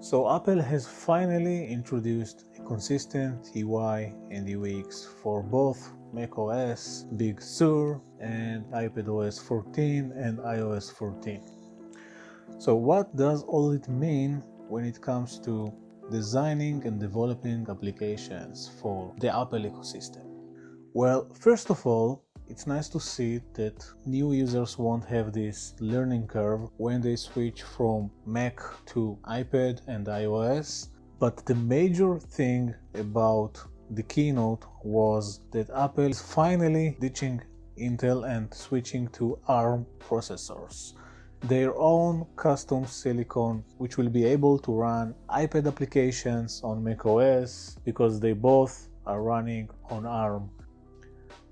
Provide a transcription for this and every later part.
So Apple has finally introduced a consistent UI and UX for both macOS, Big Sur, and iPadOS 14 and iOS 14. So what does all it mean when it comes to designing and developing applications for the Apple ecosystem? Well, first of all, it's nice to see that new users won't have this learning curve when they switch from Mac to iPad and iOS. But the major thing about the keynote was that Apple is finally ditching Intel and switching to ARM processors, their own custom silicon, which will be able to run iPad applications on macOS because they both are running on ARM.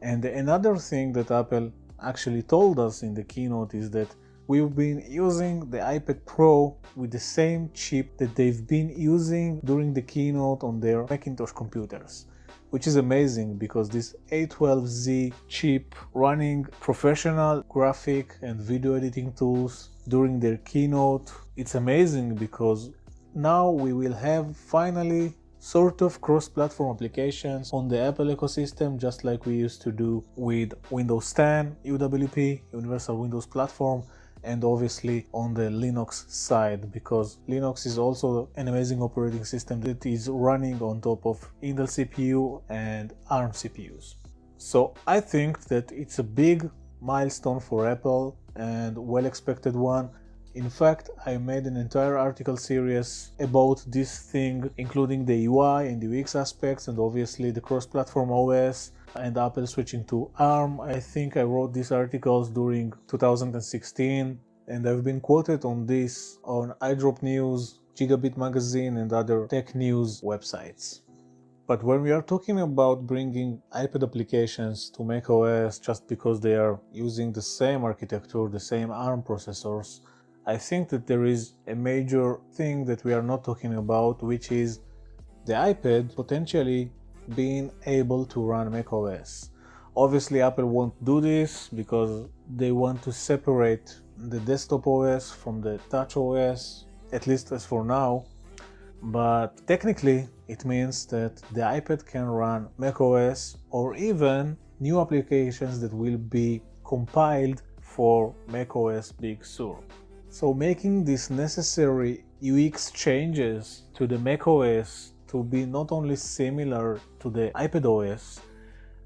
And another thing that Apple actually told us in the keynote is that we've been using the iPad Pro with the same chip that they've been using during the keynote on their Macintosh computers, which is amazing because this A12Z chip running professional graphic and video editing tools during their keynote, it's amazing because now we will have finally sort of cross-platform applications on the Apple ecosystem, just like we used to do with Windows 10, UWP, Universal Windows Platform, and obviously on the Linux side, because Linux is also an amazing operating system that is running on top of Intel CPU and ARM CPUs. So I think that it's a big milestone for Apple and well-expected one. In fact, I made an entire article series about this thing, including the UI and UX aspects and obviously the cross-platform OS and Apple switching to ARM. I think I wrote these articles during 2016 and I've been quoted on this on iDrop News, Gigabit Magazine and other tech news websites. But when we are talking about bringing iPad applications to macOS just because they are using the same architecture, the same ARM processors, I think that there is a major thing that we are not talking about, which is the iPad potentially being able to run macOS. Obviously, Apple won't do this because they want to separate the desktop OS from the touch OS, at least as for now. But technically, it means that the iPad can run macOS or even new applications that will be compiled for macOS Big Sur. So making these necessary UX changes to the macOS to be not only similar to the iPadOS,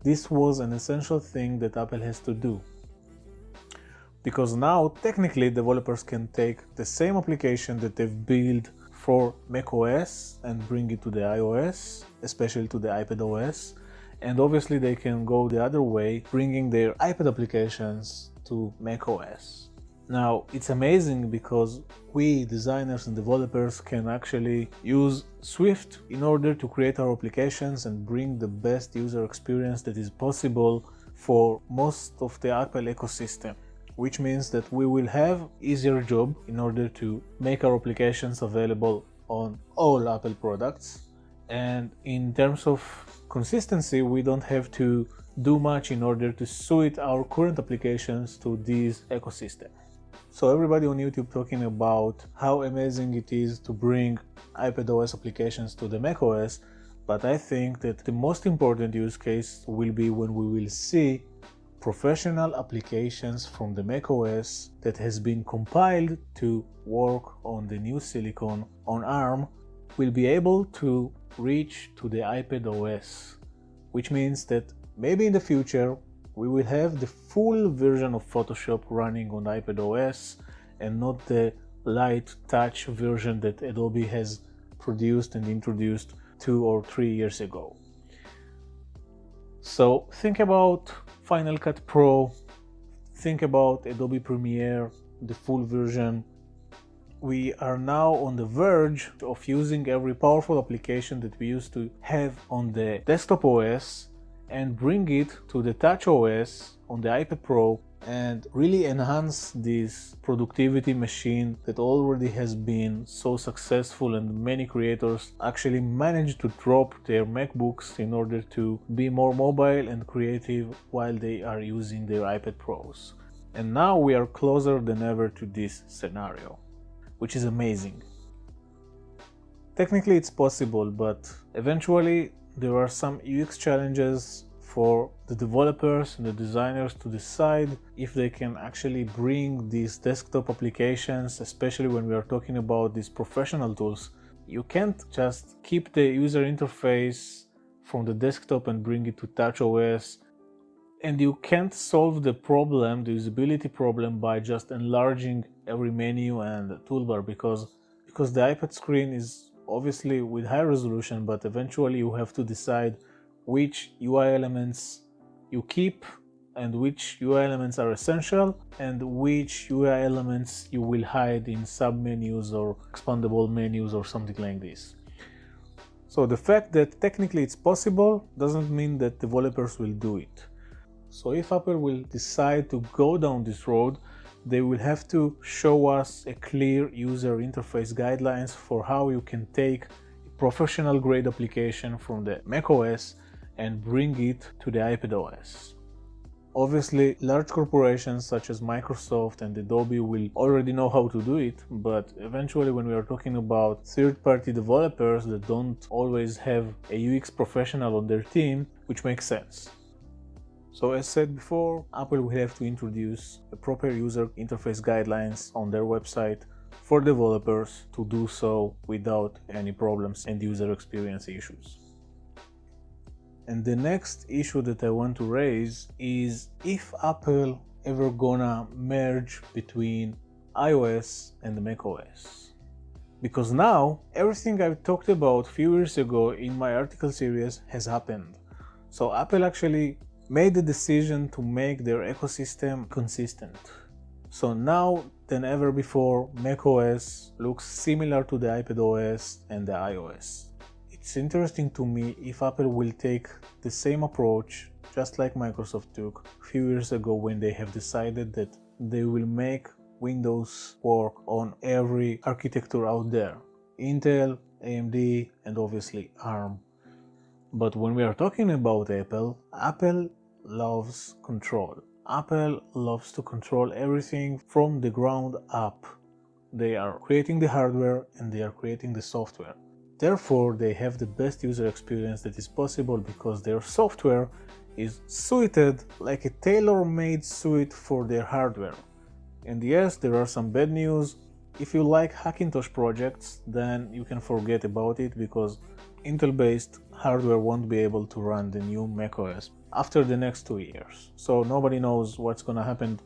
this was an essential thing that Apple has to do. Because now, technically, developers can take the same application that they've built for macOS and bring it to the iOS, especially to the iPadOS, and obviously they can go the other way, bringing their iPad applications to macOS. Now, it's amazing because we designers and developers can actually use Swift in order to create our applications and bring the best user experience that is possible for most of the Apple ecosystem, which means that we will have easier job in order to make our applications available on all Apple products. And in terms of consistency, we don't have to do much in order to suit our current applications to this ecosystem. So everybody on YouTube talking about how amazing it is to bring iPadOS applications to the macOS, but I think that the most important use case will be when we will see professional applications from the macOS that has been compiled to work on the new silicon on ARM will be able to reach to the iPadOS, which means that maybe in the future we will have the full version of Photoshop running on iPadOS and not the light touch version that Adobe has produced and introduced 2 or 3 years ago. So think about Final Cut Pro, think about Adobe Premiere, the full version. We are now on the verge of using every powerful application that we used to have on the desktop OS and bring it to the touch OS on the iPad Pro and really enhance this productivity machine that already has been so successful, and many creators actually managed to drop their MacBooks in order to be more mobile and creative while they are using their iPad Pros. And now we are closer than ever to this scenario, which is amazing. Technically it's possible, but eventually there are some UX challenges for the developers and the designers to decide if they can actually bring these desktop applications, especially when we are talking about these professional tools. You can't just keep the user interface from the desktop and bring it to TouchOS, and you can't solve the problem, the usability problem, by just enlarging every menu and toolbar, because the iPad screen is obviously with high resolution, but eventually you have to decide which UI elements you keep and which UI elements are essential and which UI elements you will hide in sub-menus or expandable menus or something like this. So the fact that technically it's possible doesn't mean that developers will do it. So if Apple will decide to go down this road, they will have to show us a clear user interface guidelines for how you can take a professional grade application from the macOS and bring it to the iPad OS. Obviously, large corporations such as Microsoft and Adobe will already know how to do it, but eventually when we are talking about third-party developers that don't always have a UX professional on their team, which makes sense. So as said before, Apple will have to introduce a proper user interface guidelines on their website for developers to do so without any problems and user experience issues. And the next issue that I want to raise is if Apple ever gonna merge between iOS and macOS. Because now everything I talked about a few years ago in my article series has happened. So Apple actually made the decision to make their ecosystem consistent. So now than ever before, macOS looks similar to the iPad OS and the iOS. It's interesting to me if Apple will take the same approach, just like Microsoft took a few years ago when they have decided that they will make Windows work on every architecture out there. Intel, AMD, and obviously ARM. But when we are talking about Apple loves control. Apple loves to control everything from the ground up. They are creating the hardware and they are creating the software. Therefore, they have the best user experience that is possible because their software is suited like a tailor-made suite for their hardware. And yes, there are some bad news. If you like Hackintosh projects, then you can forget about it because Intel-based hardware won't be able to run the new macOS after the next 2 years. So nobody knows what's gonna happen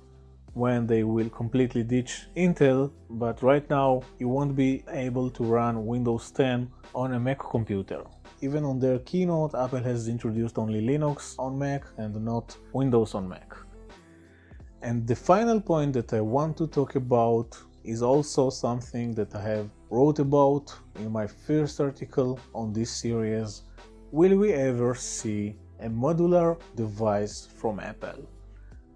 when they will completely ditch Intel, but right now you won't be able to run Windows 10 on a Mac computer. Even on their keynote, Apple has introduced only Linux on Mac and not Windows on Mac. And the final point that I want to talk about is also something that I have wrote about in my first article on this series. Will we ever see a modular device from Apple?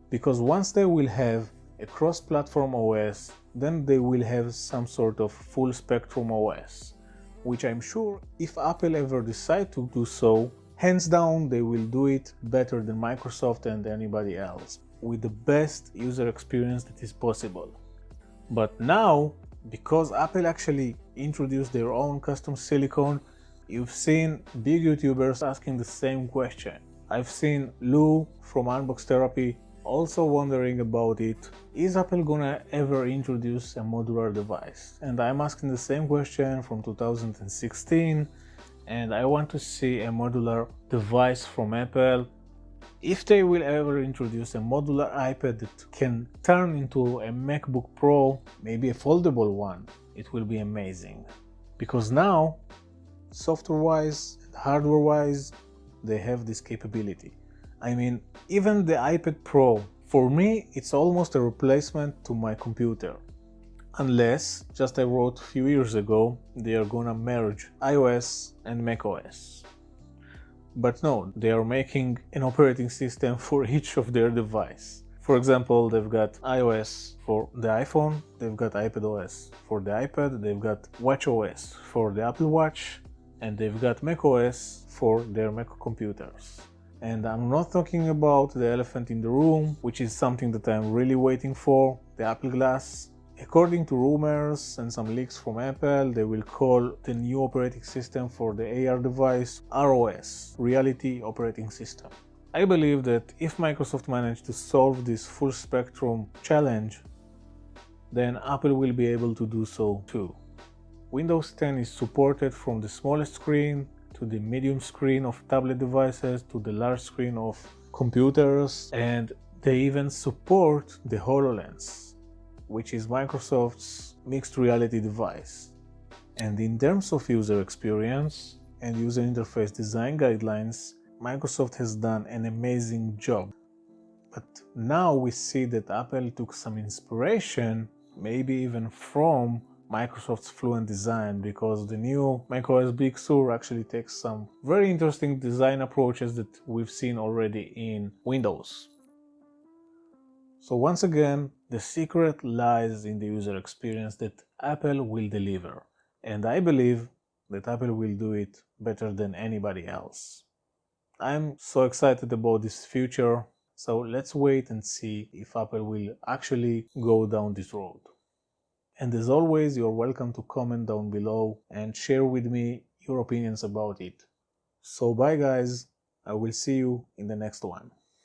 Because once they will have a cross-platform OS, then they will have some sort of full spectrum OS, which I'm sure if Apple ever decide to do so, hands down they will do it better than Microsoft and anybody else, with the best user experience that is possible. But now, because Apple actually introduced their own custom silicon, you've seen big YouTubers asking the same question. I've seen Lou from Unbox Therapy also wondering about it. Is Apple gonna ever introduce a modular device? And I'm asking the same question from 2016, and I want to see a modular device from Apple. If they will ever introduce a modular iPad that can turn into a MacBook Pro, maybe a foldable one, it will be amazing. Because now, software-wise and hardware-wise, they have this capability. I mean, even the iPad Pro, for me, it's almost a replacement to my computer. Unless, just I wrote a few years ago, they are gonna merge iOS and macOS. But no, they are making an operating system for each of their devices. For example, they've got iOS for the iPhone, they've got iPadOS for the iPad, they've got watchOS for the Apple Watch, and they've got macOS for their Mac computers. And I'm not talking about the elephant in the room, which is something that I'm really waiting for, the AppleGlass. According to rumors and some leaks from Apple, they will call the new operating system for the AR device ROS, Reality Operating System. I believe that if Microsoft managed to solve this full spectrum challenge, then Apple will be able to do so too. Windows 10 is supported from the smallest screen to the medium screen of tablet devices to the large screen of computers, and they even support the HoloLens, which is Microsoft's mixed reality device. And in terms of user experience and user interface design guidelines, Microsoft has done an amazing job. But now we see that Apple took some inspiration, maybe even from Microsoft's Fluent design, because the new macOS Big Sur actually takes some very interesting design approaches that we've seen already in Windows. So once again, the secret lies in the user experience that Apple will deliver. And I believe that Apple will do it better than anybody else. I'm so excited about this future, so let's wait and see if Apple will actually go down this road. And as always, you're welcome to comment down below and share with me your opinions about it. So bye guys, I will see you in the next one.